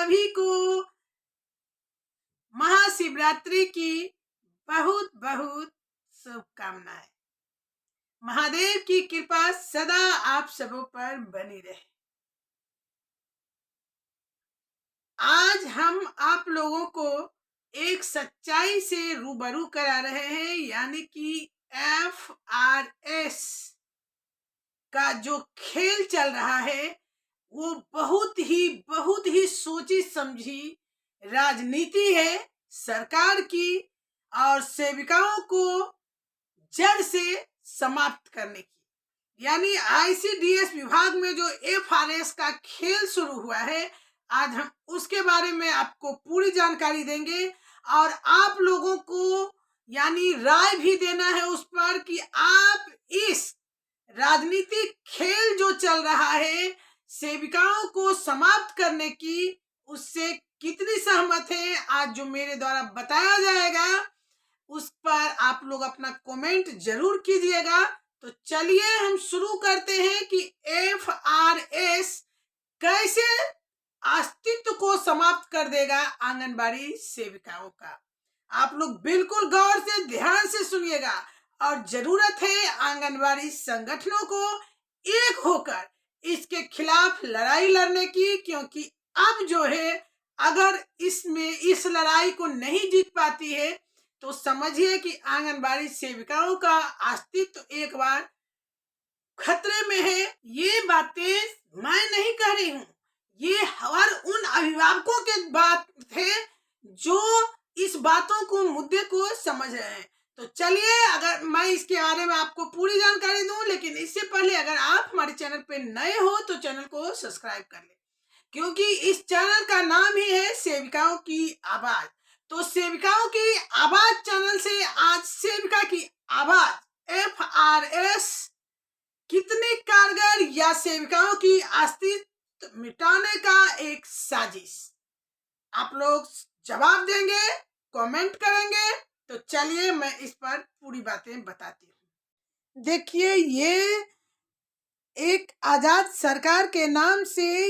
सभी को महाशिवरात्रि की बहुत बहुत शुभकामनाएं। महादेव की कृपा सदा आप सबों पर बनी रहे। आज हम आप लोगों को एक सच्चाई से रूबरू करा रहे हैं, यानी कि FRS का जो खेल चल रहा है वो बहुत ही सोची समझी राजनीति है सरकार की, और सेविकाओं को जड़ से समाप्त करने की। यानी ICDS विभाग में जो FRS का खेल शुरू हुआ है, आज हम उसके बारे में आपको पूरी जानकारी देंगे और आप लोगों को यानी राय भी देना है उस पर कि आप इस राजनीतिक खेल जो चल रहा है सेविकाओं को समाप्त करने की, उससे कितनी सहमत है। आज जो मेरे द्वारा बताया जाएगा उस पर आप लोग अपना कमेंट जरूर कीजिएगा। तो चलिए हम शुरू करते हैं कि FRS कैसे अस्तित्व को समाप्त कर देगा आंगनबाड़ी सेविकाओं का। आप लोग बिल्कुल गौर से ध्यान से सुनिएगा और जरूरत है आंगनबाड़ी संगठनों को एक होकर इसके खिलाफ लड़ाई लड़ने की, क्योंकि अब जो है अगर इसमें इस लड़ाई को नहीं जीत पाती है तो समझिए कि आंगनबाड़ी सेविकाओं का अस्तित्व एक बार खतरे में है। ये बातें मैं नहीं कह रही हूँ, ये हर उन अभिभावकों के बात थे जो इस बातों को मुद्दे को समझ रहे हैं। तो चलिए, अगर मैं इसके बारे में आपको पूरी जानकारी दूं, लेकिन इससे पहले अगर आप हमारे चैनल पे नए हो तो चैनल को सब्सक्राइब कर ले, क्योंकि इस चैनल का नाम ही है सेविकाओं की आवाज। तो सेविकाओं की आवाज चैनल से आज सेविका की आवाज FRS कितनी कारगर या सेविकाओं की अस्तित्व मिटाने का एक साजिश, आप लोग जवाब देंगे, कमेंट करेंगे। तो चलिए मैं इस पर पूरी बातें बताती हूँ। देखिए, ये एक आजाद सरकार के नाम से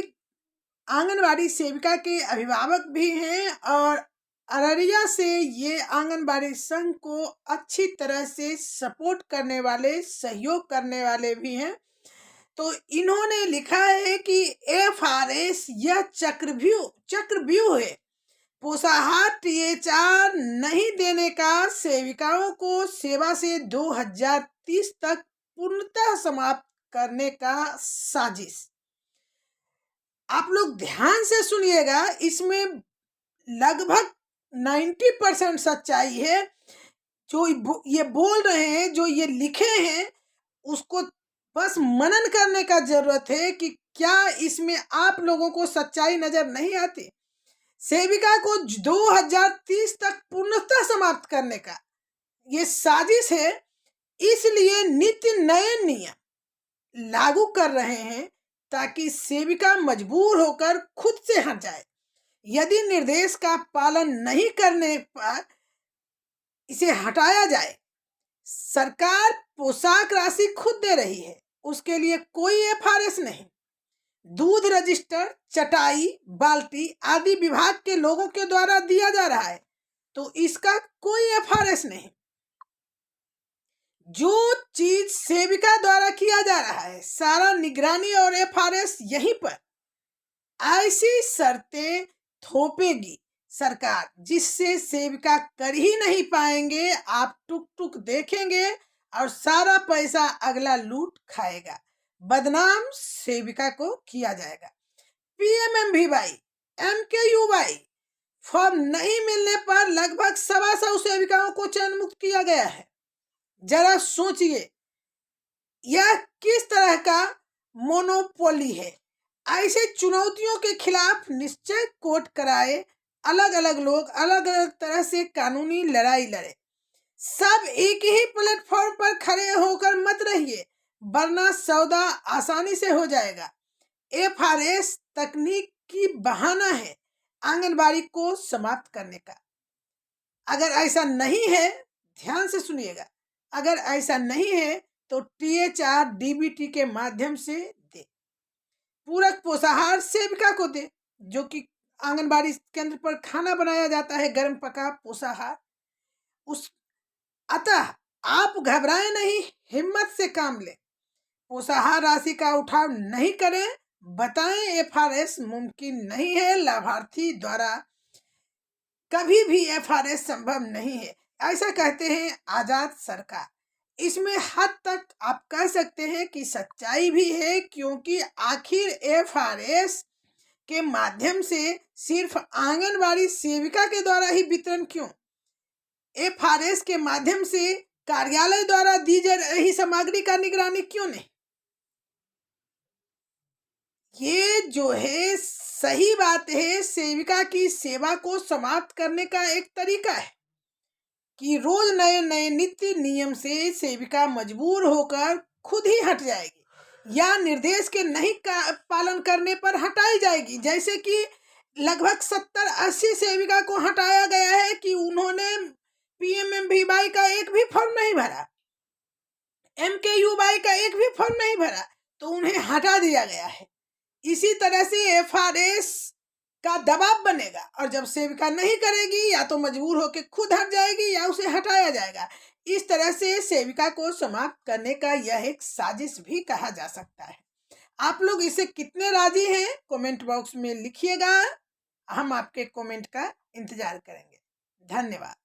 आंगनबाड़ी सेविका के अभिभावक भी हैं और अररिया से ये आंगनबाड़ी संघ को अच्छी तरह से सपोर्ट करने वाले, सहयोग करने वाले भी हैं। तो इन्होंने लिखा है कि FRS यह चक्रव्यूह है। पोषाहार THR नहीं देने का सेविकाओं को सेवा से 2030 तक पूर्णतः समाप्त करने का साजिश। आप लोग ध्यान से सुनिएगा, इसमें लगभग 90% सच्चाई है। जो ये बोल रहे हैं, जो ये लिखे हैं, उसको बस मनन करने का जरूरत है कि क्या इसमें आप लोगों को सच्चाई नजर नहीं आती। सेविका को 2030 तक पूर्णतः समाप्त करने का ये साजिश है, इसलिए नित्य नए नियम लागू कर रहे हैं ताकि सेविका मजबूर होकर खुद से हट जाए। यदि निर्देश का पालन नहीं करने पर इसे हटाया जाए। सरकार पोशाक राशि खुद दे रही है, उसके लिए कोई FRS नहीं। दूध रजिस्टर, चटाई, बाल्टी आदि विभाग के लोगों के द्वारा दिया जा रहा है, तो इसका कोई FRS नहीं। जो चीज सेविका द्वारा किया जा रहा है, सारा निगरानी और FRS यहीं पर। ऐसी शर्तें थोपेगी सरकार जिससे सेविका कर ही नहीं पाएंगे। आप टुक टुक देखेंगे और सारा पैसा अगला लूट खाएगा, बदनाम सेविका को किया जाएगा। PMMVY, MKUY फॉर्म नहीं मिलने पर लगभग 125 सेविकाओं को चयन मुक्त किया गया है। जरा सोचिए, यह किस तरह का मोनोपोली है। ऐसे चुनौतियों के खिलाफ निश्चय कोर्ट कराए, अलग अलग लोग अलग अलग तरह से कानूनी लड़ाई लड़े। सब एक ही प्लेटफॉर्म पर खड़े होकर मत रहिए, वरना सौदा आसानी से हो जाएगा। FRS तकनीक की बहाना है आंगनबाड़ी को समाप्त करने का। अगर ऐसा नहीं है, ध्यान से सुनिएगा, अगर ऐसा नहीं है तो THR DBT के माध्यम से दे, पूरक पोषाहार सेविका को दे, जो कि आंगनबाड़ी केंद्र पर खाना बनाया जाता है, गर्म पका पोषाहार। उस अतः आप घबराएं नहीं, हिम्मत से काम लें, पोषाहार राशि का उठाव नहीं करें, बताएं एफआरएस मुमकिन नहीं है, लाभार्थी द्वारा कभी भी एफआरएस संभव नहीं है, ऐसा कहते हैं आजाद सरकार। इसमें हद तक आप कह सकते हैं कि सच्चाई भी है, क्योंकि आखिर एफआरएस के माध्यम से सिर्फ आंगनबाड़ी सेविका के द्वारा ही वितरण क्यों? एफआरएस के माध्यम से कार्यालय द्वारा दी जा रही सामग्री का निगरानी क्यों नहीं? ये जो है सही बात है, सेविका की सेवा को समाप्त करने का एक तरीका है कि रोज नए नए नीति नियम से सेविका मजबूर होकर खुद ही हट जाएगी या निर्देश के नहीं पालन करने पर हटाई जाएगी। जैसे कि लगभग 70-80 सेविका को हटाया गया है कि उन्होंने पीएमएमवीवाई का एक भी फॉर्म नहीं भरा, एमकेयूवाई का एक भी फॉर्म नहीं भरा, तो उन्हें हटा दिया गया है। इसी तरह से एफआरएस का दबाव बनेगा और जब सेविका नहीं करेगी या तो मजबूर होकर खुद हट जाएगी या उसे हटाया जाएगा। इस तरह से सेविका को समाप्त करने का यह एक साजिश भी कहा जा सकता है। आप लोग इसे कितने राजी हैं कमेंट बॉक्स में लिखिएगा, हम आपके कमेंट का इंतजार करेंगे। धन्यवाद।